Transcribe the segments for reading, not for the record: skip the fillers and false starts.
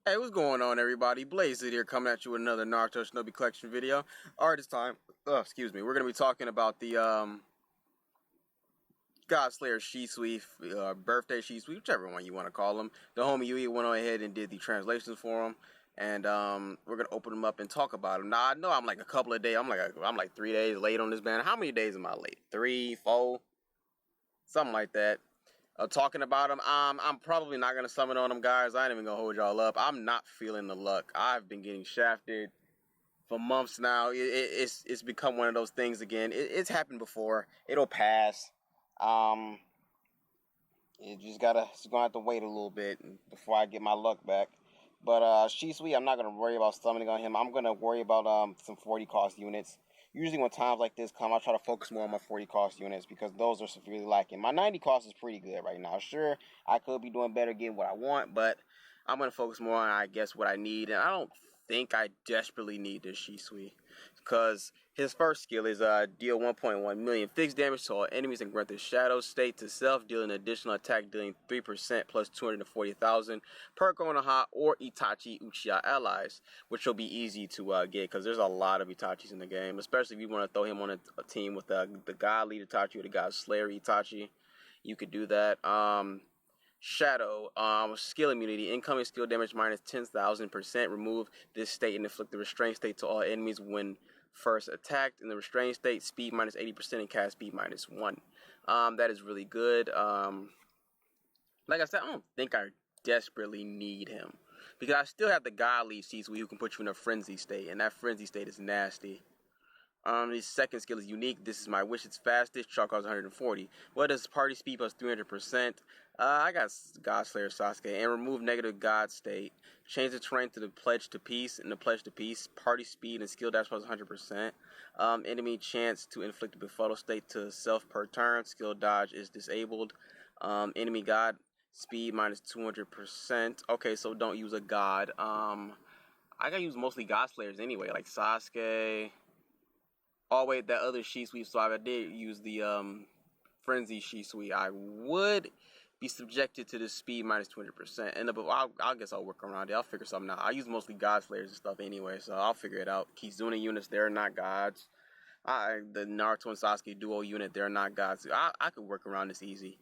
Hey, what's going on, everybody? Blaze here, coming at you with another Naruto Shinobi collection video. Alright, this time, excuse me, we're gonna be talking about the God Slayer Shisui, birthday Shisui, whichever one you want to call him. The homie Yui went on ahead and did the translations for him, and we're gonna open them up and talk about them. Now I know I'm like a couple of days, I'm like 3 days late on this banner. How many days am I late? 3, 4, something like that. Talking about them, I'm probably not gonna summon on them, guys. I ain't even gonna hold y'all up. I'm not feeling the luck. I've been getting shafted for months now. It's become one of those things again. It's happened before. It'll pass. Um, it's gonna have to wait a little bit before I get my luck back. But Shisui, I'm not gonna worry about summoning on him. I'm gonna worry about some 40 cost units. Usually when times like this come, I try to focus more on my 40 cost units because those are severely lacking. My 90 cost is pretty good right now. Sure, I could be doing better getting what I want, but I'm going to focus more on, I guess, what I need. And I don't think I desperately need this Shisui because his first skill is deal 1.1 million fixed damage to all enemies and grant the shadow state to self, dealing additional attack, dealing 3% plus 240,000 per Konoha or Itachi Uchiha allies, which will be easy to get because there's a lot of Itachis in the game, especially if you want to throw him on a team with the God lead Itachi or the God Slayer Itachi. You could do that. Shadow, skill immunity, incoming skill damage minus 10,000%. Remove this state and inflict the restrained state to all enemies when first attacked. In the restrained state, speed minus 80% and cast speed minus 1. That is really good. Like I said, I don't think I desperately need him because I still have the God lead Shisui who can put you in a frenzy state, and that frenzy state is nasty. His second skill is unique. This is my wish. It's fastest. Chalk costs 140. What does party speed plus 300%? I got God Slayer Sasuke. And remove negative God state. Change the terrain to the pledge to peace. In the pledge to peace, party speed and skill dash plus 100%. Enemy chance to inflict a befuddle state to self per turn. Skill dodge is disabled. Enemy God speed minus 200%. Okay, so don't use a God. I gotta use mostly God Slayers anyway, like Sasuke. Oh wait, that other Shisui, so I did use the Frenzy Shisui. I would be subjected to this speed minus 200%. And I guess I'll work around it. I'll figure something out. I use mostly God Slayers and stuff anyway, so I'll figure it out. Kizuna units, they're not gods. The Naruto and Sasuke duo unit, they're not gods. I could work around this easy.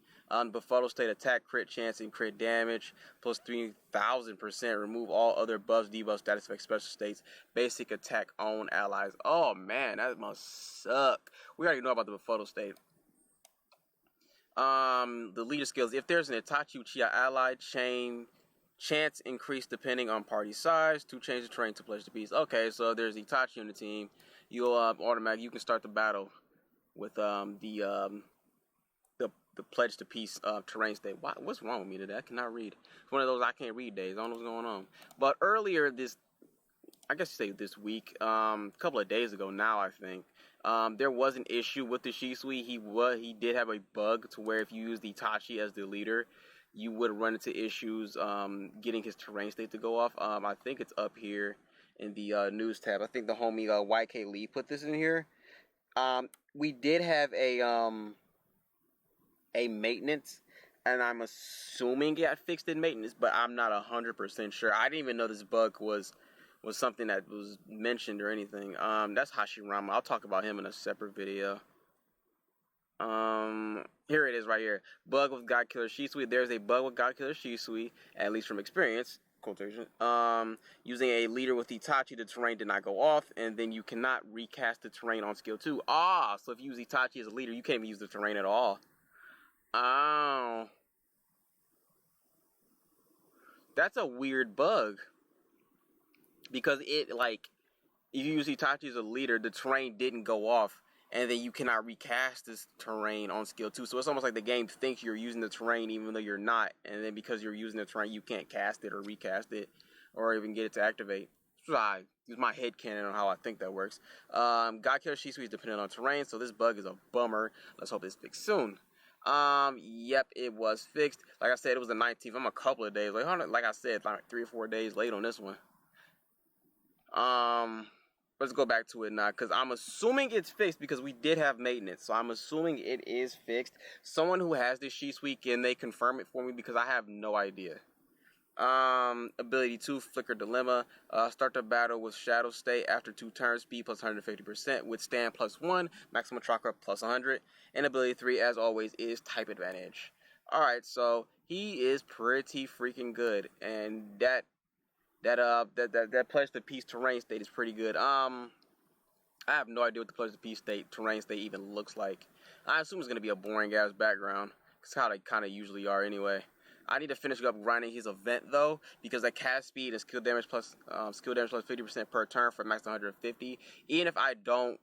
Befuddle state attack, crit chance, and crit damage, plus 3,000%. Remove all other buffs, debuffs, status effects, special states, basic attack on allies. Oh man, that must suck. We already know about the befuddle state. The leader skills. If there's an Itachi Uchiha ally, chance increase depending on party size to change the terrain to pledge to peace. Okay, so if there's Itachi on the team, you'll automatically you can start the battle with the pledge to peace terrain state. What's wrong with me today? I cannot read. It's one of those I can't read days. I don't know what's going on. But earlier I guess you say this week, a couple of days ago now, I think, there was an issue with the Shisui. He did have a bug to where if you use the Itachi as the leader, you would run into issues getting his terrain state to go off. I think it's up here in the news tab. I think the homie YK Lee put this in here. We did have a maintenance, and I'm assuming it got fixed in maintenance, but I'm not 100% sure. I didn't even know this bug was something that was mentioned or anything. That's Hashirama. I'll talk about him in a separate video. Here it is right here. Bug with God Killer Shisui. There's a bug with God Killer Shisui, at least from experience. Quotation. Using a leader with Itachi, the terrain did not go off, and then you cannot recast the terrain on skill 2. So if you use Itachi as a leader, you can't even use the terrain at all. Oh. That's a weird bug. Because if you use Itachi as a leader, the terrain didn't go off, and then you cannot recast this terrain on skill 2. So it's almost like the game thinks you're using the terrain even though you're not, and then because you're using the terrain, you can't cast it or recast it, or even get it to activate. So I use my headcanon on how I think that works. God Killer Shisui is dependent on terrain, so this bug is a bummer. Let's hope it's fixed soon. Yep, it was fixed. Like I said, it was the 19th. I'm a couple of days late. Like I said, like 3 or 4 days late on this one. Let's go back to it now, because I'm assuming it's fixed because we did have maintenance. So I'm assuming it is fixed. Someone who has this Shisui, can they confirm it for me? Because I have no idea. Ability 2, Flicker Dilemma. Start the battle with Shadow State after 2 turns, speed plus 150%, withstand plus 1, maximum chakra plus 100. And ability 3, as always, is type advantage. Alright, so he is pretty freaking good. And that Pledge to Peace terrain state is pretty good. I have no idea what the Pledge to Peace terrain state even looks like. I assume it's gonna be a boring ass background. It's how they kind of usually are anyway. I need to finish up grinding his event though, because that cast speed and skill damage plus 50% per turn for max 150. Even if I don't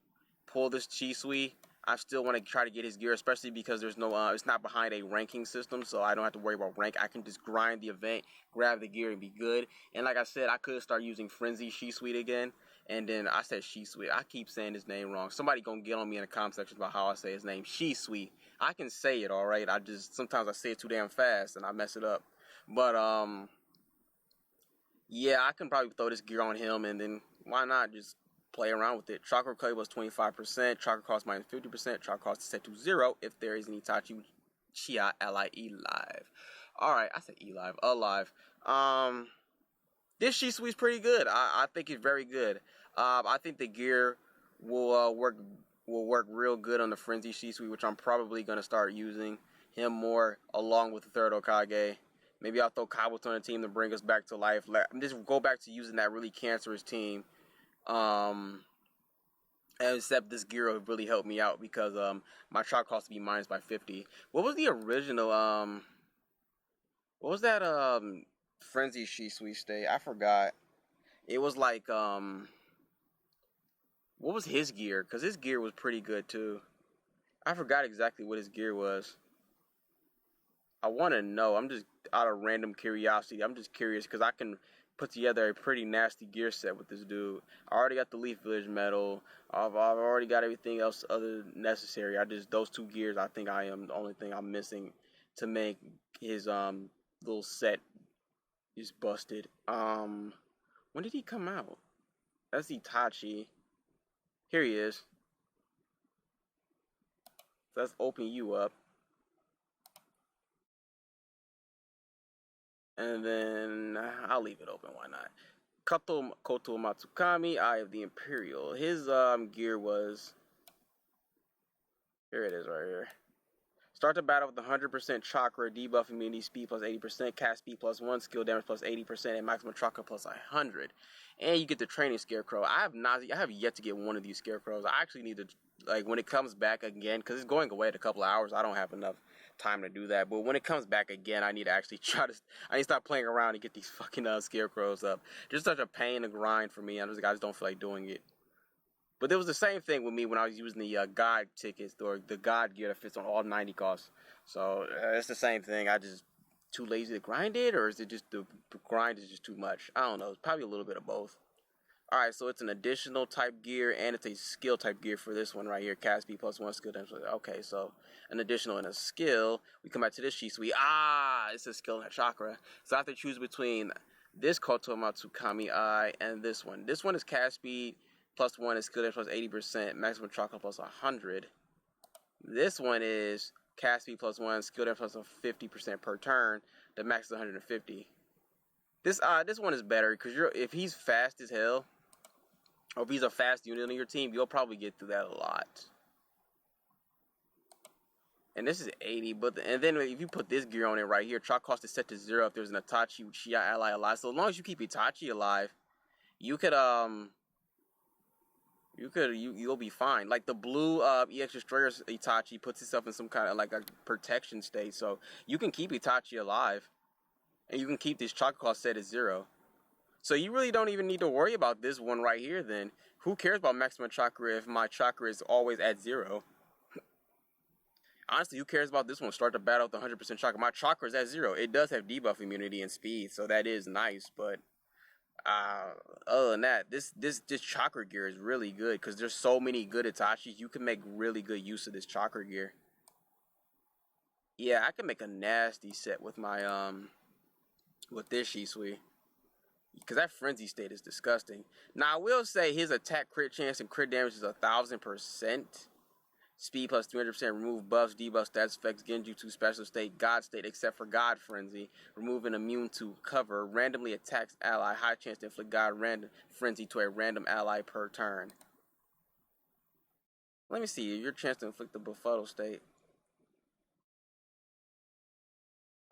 pull this Shisui, I still want to try to get his gear, especially because there's no it's not behind a ranking system, so I don't have to worry about rank. I can just grind the event, grab the gear, and be good. And like I said, I could start using Frenzy Shisui again. And then I said Shisui. I keep saying his name wrong. Somebody gonna get on me in the comment section about how I say his name. Shisui. I can say it, alright. Sometimes I say it too damn fast and I mess it up. But yeah, I can probably throw this gear on him, and then why not just play around with it. Chakra Clay was 25%, chakra cost minus 50%, chakra cost is set to 0 if there is an Itachi Chia Lie live. Alright, I said E live, alive. This Shisui's pretty good. I think it's very good. I think the gear will work real good on the Frenzy Shisui, which I'm probably gonna start using him more along with the third Hokage. Maybe I'll throw Kabuto on the team to bring us back to life. Just go back to using that really cancerous team. Except this gear will really help me out because my chakra cost to be minus by 50. What was the original what was that Frenzy Shisui state? I forgot. It was like what was his gear? Because his gear was pretty good too. I forgot exactly what his gear was. I want to know. I'm just out of random curiosity. I'm just curious because I can put together a pretty nasty gear set with this dude. I already got the Leaf Village medal. I've already got everything else other necessary. Those 2 gears I think I am the only thing I'm missing to make his little set is busted. When did he come out? That's Itachi. Here he is. So let's open you up. And then I'll leave it open, why not? Koto Matsukami, Eye of the Imperial. His gear was, here it is right here. Start the battle with 100% chakra, debuff immunity, speed plus 80%, cast speed plus 1, skill damage plus 80%, and maximum chakra plus 100. And you get the training scarecrow. I have yet to get one of these scarecrows. I actually need to, like, when it comes back again, because it's going away in a couple of hours, I don't have enough time to do that. But when it comes back again, I need to actually I need to stop playing around and get these fucking scarecrows up. Just such a pain to grind for me. I just don't feel like doing it. But it was the same thing with me when I was using the God tickets or the God gear that fits on all 90 costs. So it's the same thing. I just too lazy to grind it, or is it just the grind is just too much? I don't know. It's probably a little bit of both. Alright, so it's an additional type gear and it's a skill type gear for this one right here. Cast speed plus 1, skill damage. Okay, so an additional and a skill. We come back to this Shisui. It's a skill and a chakra. So I have to choose between this Koto Matsukami Eye and this one. This one is cast speed plus 1 and skill damage plus 80%, maximum chakra plus 100. This one is cast speed plus 1, skill damage plus 50% per turn. The max is 150. This one is better because if he's fast as hell, or if he's a fast unit on your team, you'll probably get through that a lot. And this is 80, and then if you put this gear on it right here, chakra cost is set to 0 if there's an Itachi Uchiha ally alive. So as long as you keep Itachi alive, you'll be fine. Like the blue EX Destroyer Itachi puts itself in some kind of like a protection state, so you can keep Itachi alive, and you can keep this chakra cost set at 0. So you really don't even need to worry about this one right here then. Who cares about maximum chakra if my chakra is always at 0? Honestly, who cares about this one? Start the battle with 100% chakra. My chakra is at 0. It does have debuff immunity and speed, so that is nice, but other than that, this chakra gear is really good because there's so many good Itachis. You can make really good use of this chakra gear. Yeah, I can make a nasty set with my with this Shisui. Because that frenzy state is disgusting. Now, I will say his attack crit chance and crit damage is 1,000%. Speed plus 300%. Remove buffs, debuffs, stats, effects, Genjutsu, special state, God state, except for God Frenzy. Remove an immune to cover. Randomly attacks ally. High chance to inflict God random Frenzy to a random ally per turn. Let me see. Your chance to inflict the befuddle state.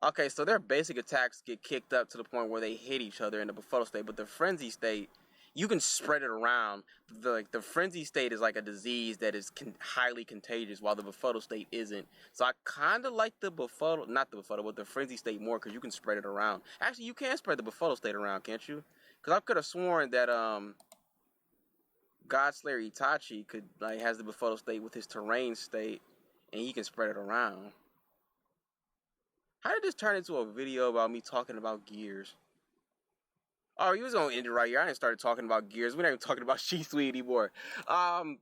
Okay, so their basic attacks get kicked up to the point where they hit each other in the befuddle state, but the frenzy state, you can spread it around. The frenzy state is like a disease that is highly contagious, while the befuddle state isn't. So I kind of like the befuddle, not the befuddle, but the frenzy state more because you can spread it around. Actually, you can spread the befuddle state around, can't you? Because I could have sworn that Godslayer Itachi could like has the befuddle state with his terrain state, and he can spread it around. How did this turn into a video about me talking about Gears? Oh, you was gonna end it right here. I didn't start talking about Gears. We're not even talking about Shisui anymore. I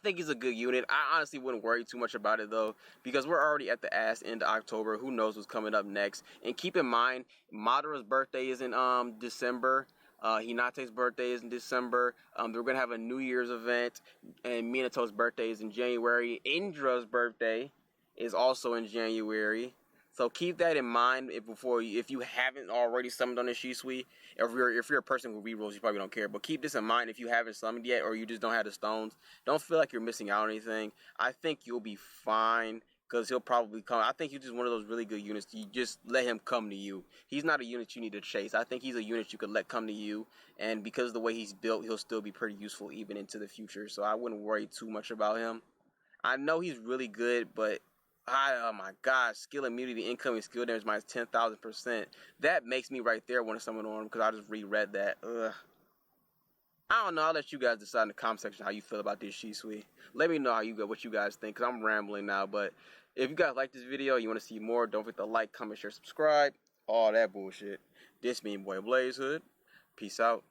think he's a good unit. I honestly wouldn't worry too much about it though, because we're already at the ass end of October. Who knows what's coming up next? And keep in mind, Madara's birthday is in December. Hinate's birthday is in December. They're gonna have a New Year's event, and Minato's birthday is in January. Indra's birthday is also in January. So keep that in mind if you haven't already summoned on the Shisui. If you're a person who rerolls, you probably don't care. But keep this in mind if you haven't summoned yet or you just don't have the stones. Don't feel like you're missing out on anything. I think you'll be fine because he'll probably come. I think he's just one of those really good units. You just let him come to you. He's not a unit you need to chase. I think he's a unit you could let come to you. And because of the way he's built, he'll still be pretty useful even into the future. So I wouldn't worry too much about him. I know he's really good, but oh my gosh, skill immunity, incoming skill damage minus 10,000%. That makes me right there want to summon on him because I just reread that. Ugh. I don't know. I'll let you guys decide in the comment section how you feel about this Shisui. Let me know what you guys think because I'm rambling now. But if you guys like this video, you want to see more, don't forget to like, comment, share, subscribe. All that bullshit. This mean boy Blaze Hood. Peace out.